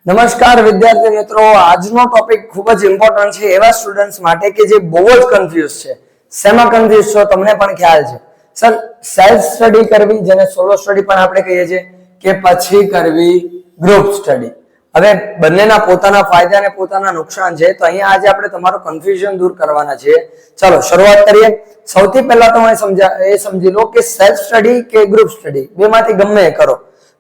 નમસ્કાર વિદ્યાર્થી મિત્રો, આજનો ટોપિક ખૂબ જ ઇમ્પોર્ટન્ટ છે એવા સ્ટુડન્ટ્સ માટે કે જે બહુ જ કન્ફ્યુઝ છે. શેમાં કન્ફ્યુઝ છો તમને પણ ખ્યાલ છે. સર, સેલ્ફ સ્ટડી કરવી જેને સોલો સ્ટડી પણ આપણે કહીએ છીએ કે પછી કરવી ગ્રુપ સ્ટડી. હવે બંનેના પોતાના ફાયદા અને પોતાના નુકસાન છે, તો અહીંયા આજે આપણે તમારું કન્ફ્યુઝન દૂર કરવાના છીએ. ચલો શરૂઆત કરીએ. સૌથી પહેલા તો એ સમજી લો કે સેલ્ફ સ્ટડી કે ગ્રુપ સ્ટડી બેમાંથી ગમે એ કરો,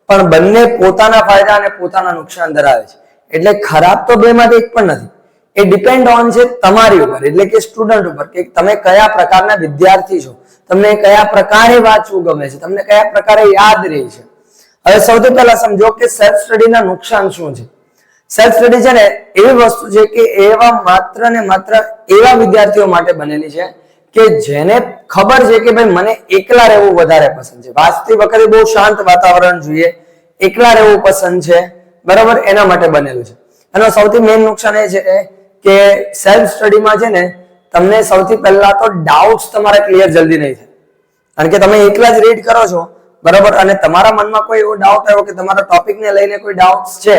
પણ બંને પોતાના ફાયદા અને પોતાના નુકસાન ધરાવે છે. એટલે ખરાબ તો બેમાંથી એક પણ નથી. એ ડિપેન્ડ ઓન છે તમારી ઉપર, એટલે કે સ્ટુડન્ટ ઉપર, કે તમે કયા પ્રકારના વિદ્યાર્થી છો, તમને કયા પ્રકારે વાંચવું ગમે છે, તમને કયા પ્રકારે યાદ રહે છે. હવે સૌથી પહેલા સમજો કે સેલ્ફ સ્ટડીના નુકસાન શું છે. સેલ્ફ સ્ટડી છે ને એવી વસ્તુ છે કે એવા માત્ર ને માત્ર એવા વિદ્યાર્થીઓ માટે બનેલી છે કે જેને ખબર છે કે ભાઈ મને એકલા રહેવું વધારે પસંદ છે, વાંચતી વખતે બહુ શાંત વાતાવરણ જોઈએ, એકલા રહેવું પસંદ છે, બરાબર, એના માટે બનેલું છે. એનો સૌથી મેઇન નુકસાન એ છે કે સેલ્ફ સ્ટડીમાં છે ને તમને સૌથી પહેલા તો ડાઉટ્સ તમારા ક્લિયર જલ્દી નહીં થાય, કારણ કે તમે એકલા જ રીડ કરો છો, બરાબર, અને તમારા મનમાં કોઈ એવો ડાઉટ આવ્યો કે તમારા ટોપિકને લઈને કોઈ ડાઉટ્સ છે,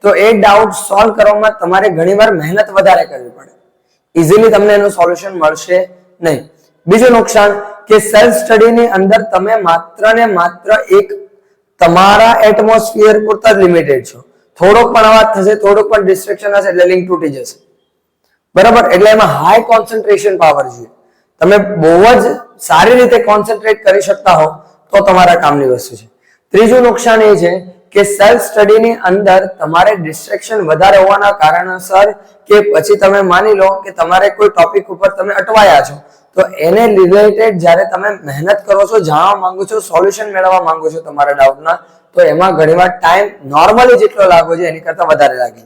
તો એ ડાઉટ સોલ્વ કરવામાં તમારે ઘણીવાર મહેનત વધારે કરવી પડે. ઇઝીલી તમને એનું સોલ્યુશન મળશે નહીં. બીજું નુકસાન કે સેલ્ફ સ્ટડીની અંદર તમે માત્ર ને માત્ર એક તમારા એટમોસ્ફિયર પૂરતા જ લિમિટેડ છો. થોડોક પણ અવાજ થશે, થોડોક પણ ડિસ્ટ્રેક્શન હશે એટલે લિંક તૂટી જશે, બરાબર. એટલે એમાં હાઈ કોન્સન્ટ્રેશન પાવર જોઈએ. તમે બહુ જ સારી રીતે કોન્સન્ટ્રેટ કરી શકતા હો તો તમારા કામની વસ્તુ છે. ત્રીજું નુકસાન એ છે કે સેલ્ફ સ્ટડીની અંદર તમારે ડિસ્ટ્રેક્શન વધારે હોવાના કારણસર કે પછી તમે માની લો કે તમારે કોઈ ટોપિક ઉપર તમે અટવાયા છો, તો એને રિલેટેડ જ્યારે તમે મહેનત કરો છો, જાણવા માંગો છો, સોલ્યુશન મેળવવા માંગો છો તમારા ડાઉટના, તો એમાં ઘણીવાર ટાઈમ નોર્મલી જેટલો લાગવો છે એની કરતા વધારે લાગે.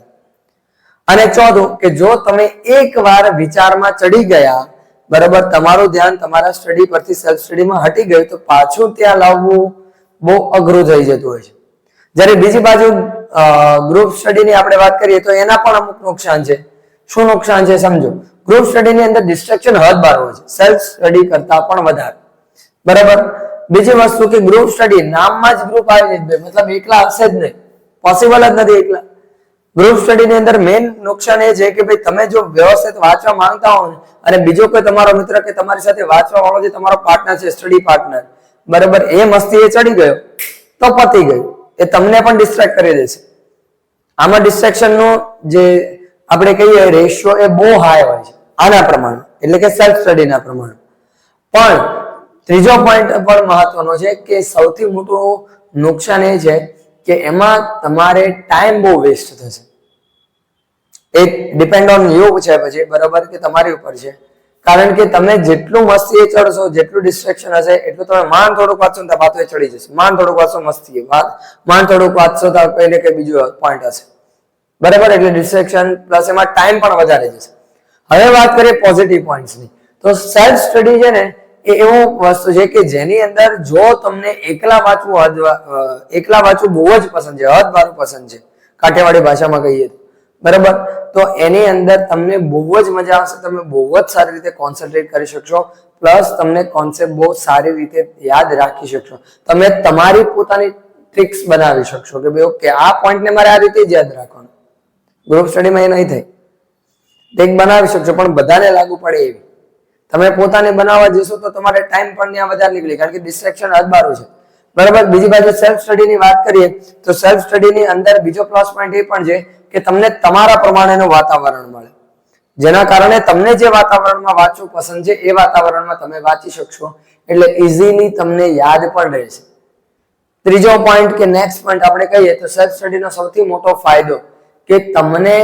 અને ચોથું કે જો તમે એકવાર વિચારમાં ચડી ગયા, બરાબર, તમારું ધ્યાન તમારા સ્ટડી પરથી સેલ્ફ સ્ટડીમાં હટી ગયું, તો પાછું ત્યાં લાવવું બહુ અઘરું થઈ જતું હોય છે. જ્યારે બીજી બાજુ ગ્રુપ સ્ટડીની આપણે વાત કરીએ તો એના પણ અમુક નુકસાન છે. શું નુકસાન છે સમજો. ગ્રુપ સ્ટડીની અંદર ડિસ્ટ્રેક્શન હદ બાર હોય છે, સેલ્ફ સ્ટડી કરતા પણ વધારે, બરાબર. બીજી વસ્તુ કે ગ્રુપ સ્ટડી નામમાં જ ગ્રુપ આવી જાય, મતલબ એકલા હશે જ નહીં, પોસિબલ જ નથી એકલા. ગ્રુપ સ્ટડીની અંદર મેઇન નુકસાન એ છે કે ભાઈ તમે જો વ્યવસ્થિત વાંચવા માંગતા હો અને બીજો કોઈ તમારો મિત્ર કે તમારી સાથે વાંચવા વાળો જે તમારો પાર્ટનર છે, સ્ટડી પાર્ટનર, બરાબર, એ મસ્તી એ ચડી ગયો તો પતી ગયું, એ તમને પણ ડિસ્ટ્રેક્ટ કરી દેશે. આમાં ડિસ્ટ્રેક્શનનું જે આપણે કહીએ રેશિયો એ બહુ હાઈ હોય છે આના પ્રમાણે, એટલે કે સેલ્ફ સ્ટડીના પ્રમાણે. પણ ત્રીજો પોઈન્ટ પણ મહત્વનો છે કે સૌથી મોટું નુકસાન એ છે કે એમાં તમારે ટાઈમ બહુ વેસ્ટ થશે. એક ડિપેન્ડ ઓન યુ છે પછી, બરાબર, કે તમારી ઉપર છે. કારણ કે તમે જેટલું મસ્તી એ ચડશો, જેટલું ડિસ્ટ્રેક્શન હશે, એટલું તમે માંડ થોડુંક વાંચશો તો વાતો એ ચડી જશે, માંડ થોડુંક વાંચશો મસ્તી, માંડ થોડુંક વાંચશો તો કઈ ને કઈ બીજું પોઈન્ટ હશે, બરાબર. એટલે ડિસ્ટ્રેક્શન પ્લસ એમાં ટાઈમ પણ વધારે જશે. હવે વાત કરીએ પોઝિટિવ પોઈન્ટ્સની, તો સેલ્ફ સ્ટડી છે ને એ એવું વસ્તુ છે કે જેની અંદર જો તમને એકલા વાંચવું બહુ જ પસંદ છે, હદ બાર પસંદ છે, કાઠિયાવાડી ભાષામાં કહીએ તો, બરાબર, તો એની અંદર તમને બહુ જ મજા આવશે, તમે બહુ જ સારી રીતે કોન્સન્ટ્રેટ કરી શકશો, પ્લસ તમને કોન્સેપ્ટ બહુ સારી રીતે યાદ રાખી શકશો. તમે તમારી પોતાની ટ્રિક્સ બનાવી શકશો કે ભાઈ ઓકે આ પોઈન્ટને મારે આ રીતે જ યાદ રાખવાનું. ગ્રુપ સ્ટડીમાં એ નહીં થાય. એક બનાવી શકશો પણ બધાને લાગુ પડે એવી. તમે પોતાને બનાવવા જશો તો તમારે ટાઈમ પણ ત્યાં વધારે નીકળે, કારણ કે ડિસ્ટ્રેક્શન હદબારું છે, બરાબર. બીજી બાજુ સેલ્ફ સ્ટડીની વાત કરીએ તો સેલ્ફ સ્ટડીની અંદર બીજો પ્લસ પોઈન્ટ એ પણ છે કે તમને તમારા પ્રમાણેનું વાતાવરણ મળે, જેના કારણે તમને જે વાતાવરણમાં વાંચવું પસંદ છે એ વાતાવરણમાં તમે વાંચી શકશો, એટલે ઇઝીલી તમને યાદ પણ રહેશે. ત્રીજો પોઈન્ટ કે નેક્સ્ટ પોઈન્ટ આપણે કહીએ તો સેલ્ફ સ્ટડીનો સૌથી મોટો ફાયદો કે તમને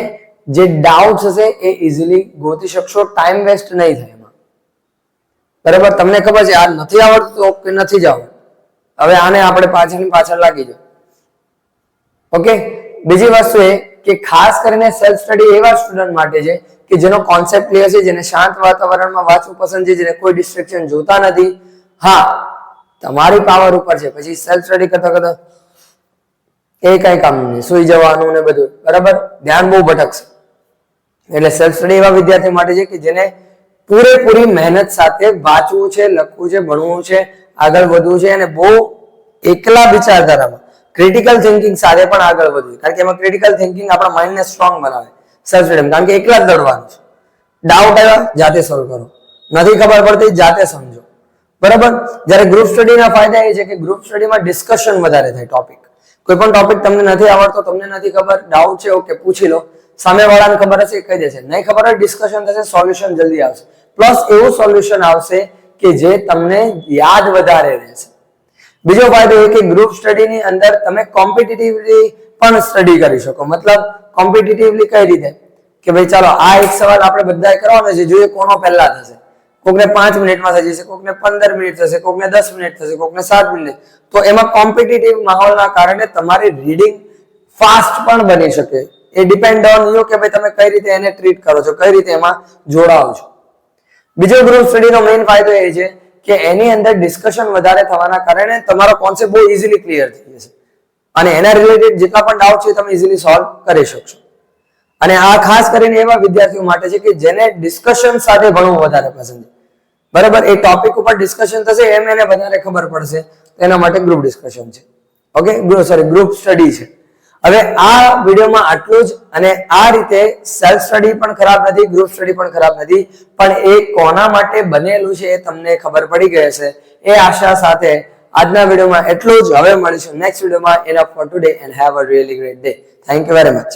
જે ડાઉટ્સ હશે એ ઇઝીલી ગોતી શકશો, ટાઈમ વેસ્ટ નહીં થાય એમાં, બરાબર. તમને ખબર છે આ નથી આવડતું કે નથી જ આવડતું, હવે આને આપણે પાછળ લાગી જાઓ, ઓકે. બીજી વસ્તુ એ કે ખાસ કરીને સેલ્ફ સ્ટડી એવા સ્ટુડન્ટ માટે છે કે જેનો કોન્સેપ્ટ ક્લિયર છે, જેને શાંત વાતાવરણમાં વાંચવું પસંદ છે, જેને કોઈ ડિસ્ટ્રેક્શન જોતા નથી. હા, તમારી પાવર ઉપર છે, પછી સેલ્ફ સ્ટડી કરતા એ કઈ કામ નહીં, સુઈ જવાનું ને બધું, બરાબર, ધ્યાન બહુ ભટકશે. એટલે સેલ્ફ સ્ટડી એવા વિદ્યાર્થી માટે છે કે જેને પૂરેપૂરી મહેનત સાથે વાંચવું છે, લખવું છે, ભણવું છે, આગળ વધવું છે, અને બહુ એકલા વિચારધારામાં, ક્રિટિકલ થિંકિંગ સાથે પણ આગળ વધવું, કારણ કે એમાં ક્રિટિકલ થિંકિંગ આપણા માઇન્ડને સ્ટ્રોંગ બનાવે સેલ્ફ સ્ટડી, કારણ કે એકલા જ લડવાનું છે. ડાઉટ આવ્યા જાતે સોલ્વ કરો, નથી ખબર પડતી જાતે સમજો, બરાબર. જ્યારે ગ્રુપ સ્ટડીના ફાયદા એ છે કે ગ્રુપ સ્ટડીમાં ડિસ્કશન વધારે થાય. ટોપિક કોઈ પણ ટોપિક તમને નથી આવડતો, તમને નથી ખબર, ડાઉટ છે, ઓકે પૂછી લો, સામેવાળાને ખબર હશે કહી દેશે, નહીં ખબર હોય ડિસ્કશન થશે, સોલ્યુશન જલ્દી આવશે. પ્લસ એવું સોલ્યુશન આવશે કે જે તમને યાદ વધારે રહેશે. બીજો ફાયદો એ કે ગ્રુપ સ્ટડીની અંદર તમે કોમ્પિટિટિવલી પણ સ્ટડી કરી શકો. મતલબ કોમ્પિટિટિવલી કઈ રીતે કે ભાઈ ચાલો આ એક સવાલ આપણે બધાએ કરવાનો છે, જોઈએ કોનો પહેલા થશે. કોકને 5 મિનિટમાં થઈ જશે, કોકને 15 મિનિટ થશે, કોકને 10 મિનિટ થશે, કોકને 7 મિનિટ. તો એમાં કોમ્પિટિટિવ માહોલના કારણે તમારી રીડિંગ ફાસ્ટ પણ બની શકે. એ ડિપેન્ડ ઓન યુ કે ભાઈ તમે કઈ રીતે એને ટ્રીટ કરો છો, કઈ રીતે એમાં જોડાઓ છો. બીજો ગ્રુપ સ્ટડીનો મેઇન ફાયદો એ છે કે એની અંદર ડિસ્કશન વધારે થવાના કારણે તમારો કોન્સેપ્ટ બહુ ઇઝીલી ક્લિયર થઈ જશે અને એના રિલેટેડ જેટલા પણ ડાઉટ છે તમે ઇઝીલી સોલ્વ કરી શકશો. અને આ ખાસ કરીને એવા વિદ્યાર્થીઓ માટે છે કે જેને ડિસ્કશન સાથે ભણવું વધારે પસંદ છે, બરાબર. એ ટોપિક ઉપર ડિસ્કશન થશે એમ એને વધારે ખબર પડશે, એના માટે ગ્રુપ ડિસ્કશન છે. ઓકે, ગ્રુપ સ્ટડી છે. હવે આ વિડીયોમાં આટલું જ. અને આ રીતે સેલ્ફ સ્ટડી પણ ખરાબ નથી, ગ્રુપ સ્ટડી પણ ખરાબ નથી, પણ એ કોના માટે બનેલું છે એ તમને ખબર પડી ગઈ હશે એ આશા સાથે આજના વિડીયોમાં એટલું જ. હવે મળીશું નેક્સ્ટ વિડીયોમાં. Enough four today and have a really great day. Thank you very much.